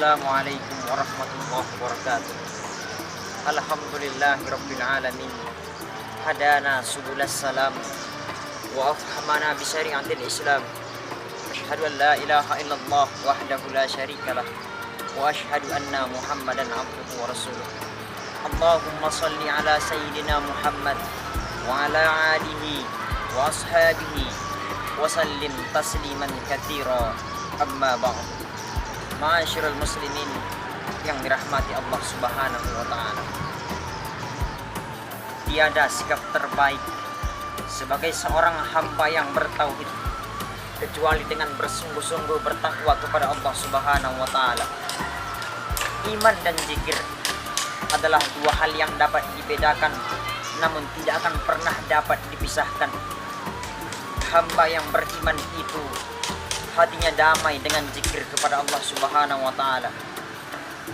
Assalamualaikum warahmatullahi wabarakatuh. Alhamdulillahirabbil alamin. Hadana subulas salam wa afhamana bi syari'atil Islam. Asyhadu an la ilaha illallah wahdahu la syarikalah wa asyhadu anna Muhammadan abduhu wa rasuluh. Allahumma salli ala sayyidina Muhammad wa ala alihi wa ashabihi wa sallim tasliman katsira. Amma ba'd. Ma'asyiral muslimin yang dirahmati Allah Subhanahu wa taala. Tiada sikap terbaik sebagai seorang hamba yang bertauhid kecuali dengan bersungguh-sungguh bertakwa kepada Allah Subhanahu wa taala. Iman dan zikir adalah dua hal yang dapat dibedakan namun tidak akan pernah dapat dipisahkan. Hamba yang beriman itu hatinya damai dengan zikir kepada Allah Subhanahu wa taala.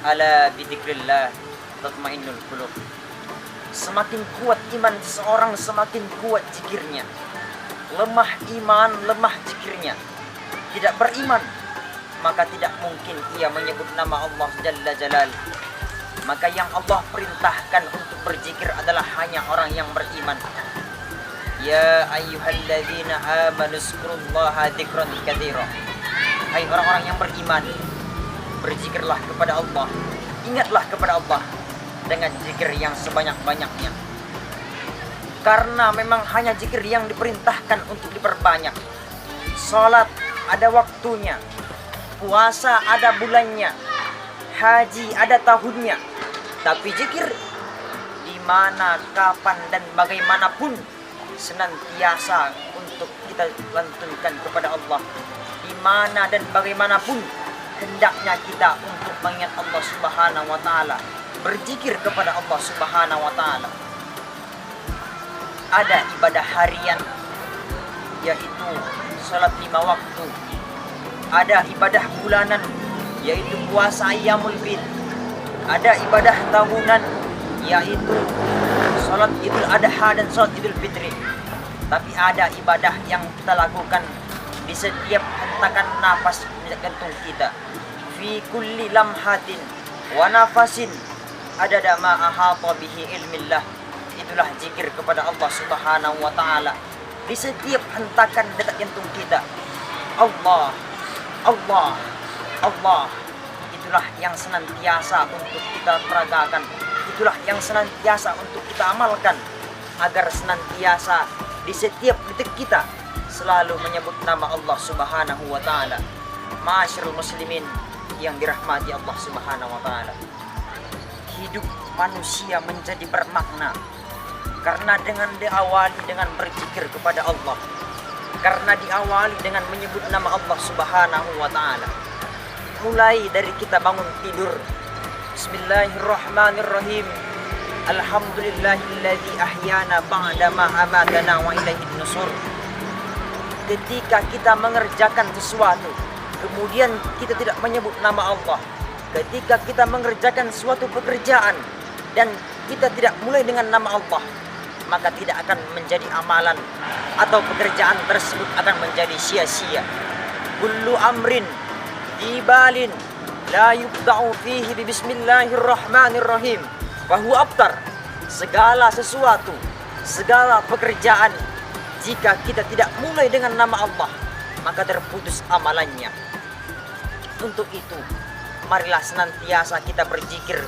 Ala bidzikrillah tatmainnul qulub. Semakin kuat iman seseorang, semakin kuat zikirnya. Lemah iman, lemah zikirnya. Tidak beriman, maka tidak mungkin ia menyebut nama Allah Jalla Jalal. Maka yang Allah perintahkan untuk berzikir adalah hanya orang yang beriman. Ya ayyuhalladzina amanu zkurullaha dzikran katsira. Hai orang-orang yang beriman, berzikirlah kepada Allah. Ingatlah kepada Allah dengan zikir yang sebanyak-banyaknya. Karena memang hanya zikir yang diperintahkan untuk diperbanyak. Salat ada waktunya, puasa ada bulannya, haji ada tahunnya. Tapi zikir di mana, kapan dan bagaimanapun senantiasa untuk kita lantunkan kepada Allah. Di mana dan bagaimanapun hendaknya kita untuk mengingat Allah Subhanahu wa taala, berzikir kepada Allah Subhanahu wa taala. Ada ibadah harian yaitu salat 5 waktu. Ada ibadah bulanan yaitu puasa Ayyamul Bid. Ada ibadah tahunan yaitu salat Idul Adha dan salat Idul Fitri. Tapi ada ibadah yang kita lakukan di setiap hentakan nafas jantung kita. Fi kulli lamhatin wa nafasin adada ma ahata bihi ilmillah. Itulah zikir kepada Allah Subhanahu wa taala. Di setiap hentakan detak jantung kita. Allah, Allah, Allah. Itulah yang senantiasa untuk kita peragakan. Itulah yang senantiasa untuk kita amalkan agar senantiasa di setiap detik kita selalu menyebut nama Allah Subhanahu wa taala. Ma'asyiral muslimin yang dirahmati Allah Subhanahu wa taala. Hidup manusia menjadi bermakna karena dengan diawali dengan berzikir kepada Allah. Karena diawali dengan menyebut nama Allah Subhanahu wa taala. Mulai dari kita bangun tidur, bismillahirrahmanirrahim. Alhamdulillahilladzi ahyana ba'da ma amatana wa ilaihin nusur. Ketika kita mengerjakan sesuatu, kemudian kita tidak menyebut nama Allah. Ketika kita mengerjakan suatu pekerjaan dan kita tidak mulai dengan nama Allah, maka tidak akan menjadi amalan atau pekerjaan tersebut akan menjadi sia-sia. Kullu amrin dibalin la yubda'u fihi bi bismillahirrahmanirrahim wa huwa abtar. Segala sesuatu, segala pekerjaan, jika kita tidak mulai dengan nama Allah, maka terputus amalannya. Untuk itu, marilah senantiasa kita berzikir,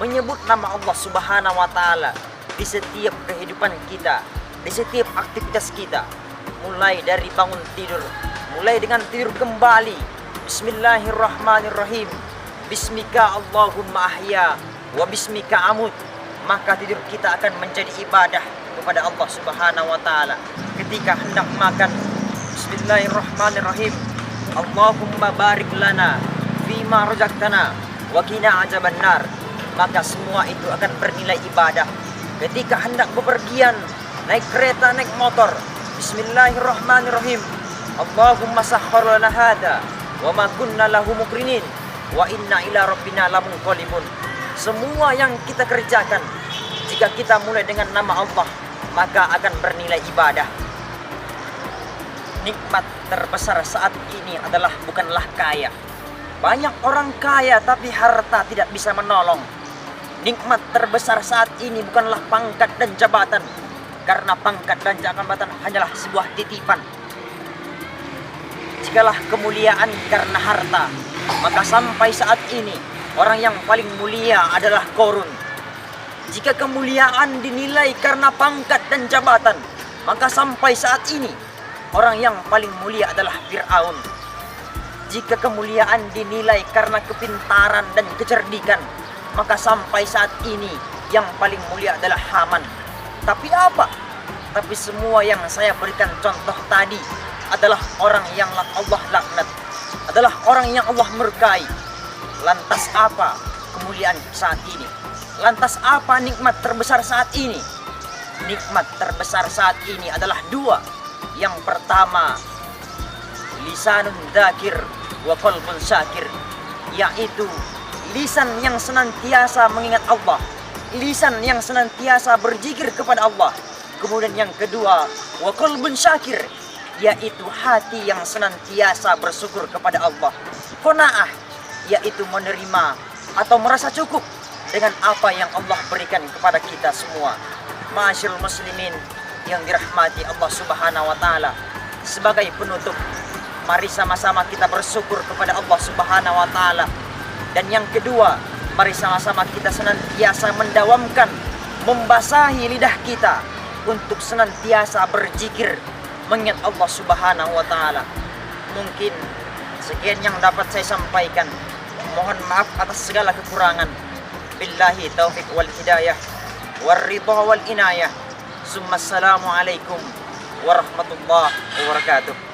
menyebut nama Allah Subhanahu wa taala di setiap kehidupan kita, di setiap aktivitas kita. Mulai dari bangun tidur, mulai dengan tidur kembali. Bismillahirrahmanirrahim. Bismika Allahumma ahya wa bismika amut. Maka tidur kita akan menjadi ibadah kepada Allah Subhanahu wa taala. Ketika hendak makan, bismillahirrahmanirrahim. Allahumma barik lana fima razaqtana wa qina azabannar. Maka semua itu akan bernilai ibadah. Ketika hendak bepergian, naik kereta, naik motor, bismillahirrahmanirrahim. Allahumma sakhkhir lana hada wa ma kunna lahu muqrinin wa inna ila rabbina lamunqalibun. Semua yang kita kerjakan, jika kita mulai dengan nama Allah, maka akan bernilai ibadah. Nikmat terbesar saat ini adalah bukanlah kaya, Banyak orang kaya tapi harta tidak bisa menolong. Nikmat terbesar saat ini bukanlah pangkat dan jabatan, karena pangkat dan jabatan hanyalah sebuah titipan. Jikalah kemuliaan karena harta, maka sampai saat ini orang yang paling mulia adalah Qarun. Jika kemuliaan dinilai karena pangkat dan jabatan, maka sampai saat ini orang yang paling mulia adalah Fir'aun. Jika kemuliaan dinilai karena kepintaran dan kecerdikan, maka sampai saat ini yang paling mulia adalah Haman. Tapi apa? Tapi semua yang saya berikan contoh tadi adalah orang yang Allah laknat, adalah orang yang Allah murkai. Lantas apa kemuliaan saat ini? Lantas apa nikmat terbesar saat ini? Nikmat terbesar saat ini adalah dua. Yang pertama, lisanun dzakir wa qalbun syakir, yaitu lisan yang senantiasa mengingat Allah, lisan yang senantiasa berzikir kepada Allah. Kemudian yang kedua, wa qalbun syakir, yaitu hati yang senantiasa bersyukur kepada Allah. Qanaah, yaitu menerima atau merasa cukup dengan apa yang Allah berikan kepada kita semua. Ma'asyiral muslimin yang dirahmati Allah Subhanahu wa taala, sebagai penutup, mari sama-sama kita bersyukur kepada Allah Subhanahu wa taala. Dan yang kedua, mari sama-sama kita senantiasa mendawamkan, membasahi lidah kita untuk senantiasa berzikir, mengingat Allah Subhanahu wa taala. Mungkin sekian yang dapat saya sampaikan. Mohon maaf atas segala kekurangan. Billahi taufiq wal hidayah wal ridha wal inayah. Assalamualaikum warahmatullahi wabarakatuh.